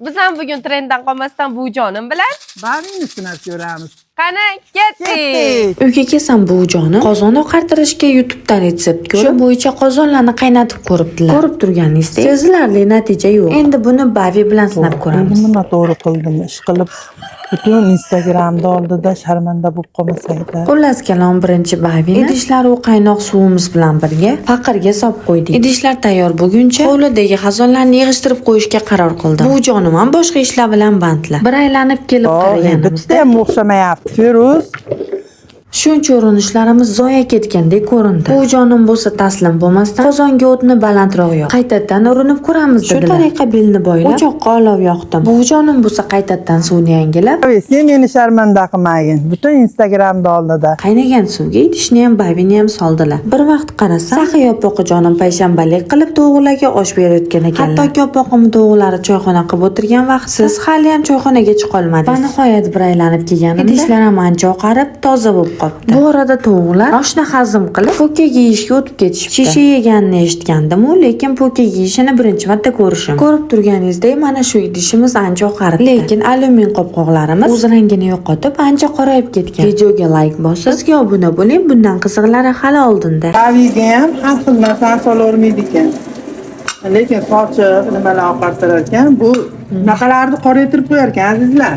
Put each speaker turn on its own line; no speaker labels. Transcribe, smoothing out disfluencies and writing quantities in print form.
Biz ham bugun trenddan qolmasdan buvijonim bilan
Baringni sinab ko'ramiz.
qani ketdik.
Uyga kelsam buvijonim qozon oqartirishga YouTubedan retsept ko'rib, shu bo'yicha qozonlarni qaynatib ko'ribdilar. Ko'rib turganingizdek, sezilarli natija yo'q. Endi buni Bavi bilan sinab ko'ramiz.
Nima to'g'ri qildim, ish qilib butun Instagramda oldida sharmanda bo'lib qolmasaydi.
Xullas kalom, birinchi Bavini idishlar u qaynoq suvimiz bilan birga faqirga solib qo'ydik. Idishlar tayyor bo'lguncha hovlidagi xazonlarni yig'ishtirib qo'yishga qaror qildim. Buvijonim ham boshqa ishlar bilan bandlar. Bir aylanib kelib qaraganimizda
Bitta ham o'xshamayapti, Feruz.
shuncha urinishlarimiz zoya ketgandek ko'rindi. Buvijonim bo'lsa taslim bo'lmasdan qozonga o'tni balandroq yoq. Qaytadan urinib ko'ramiz dedilar. Shu tariqa belni boylab o'choqqa olov yoqdim. Buvijonim bo'lsa qaytadan suvni yangilab,
Sen meni sharmanda qilmagin. Butun Instagramda oldida.
qaynagan suvga idishni ham Bavini ham soldilar. Bir vaqt qarasam, Saxiy opoqijonim payshanbalik qilib to'g'rilarga osh berayotgan ekanlar. Hattoki opoqim to'g'rilari choyxona qilib o'tirgan vaqt siz hali ham choyxonaga chiqolmadingiz. Va nihoyat bir aylanib kelganimda idishlar ham ancha oqarib, toza bo'lib qolibdi. Bu orada tovuqlar oshni hazm qilib, po'kaga yeyishga o'tib ketishibdi. Shisha yeganini eshitgandim-u, lekin po'kaga yeyishini birinchi marta ko'rishim. Ko'rib turganingizdek, mana shu idishimiz ancha oqaribdi. Lekin alyumin qopqoqlarimiz o'z rangini yo'qotib, ancha qorayib ketgan. Videoga like bosib, bizga obuna bo'ling, bundan qiziqlari hali oldinda.
Baviga ham har xil narsani solavermaydi ekan. Lekin sochiq nimalar oqartirar ekan, bu naqalarni qoraytirib qo'yar ekan, azizlar.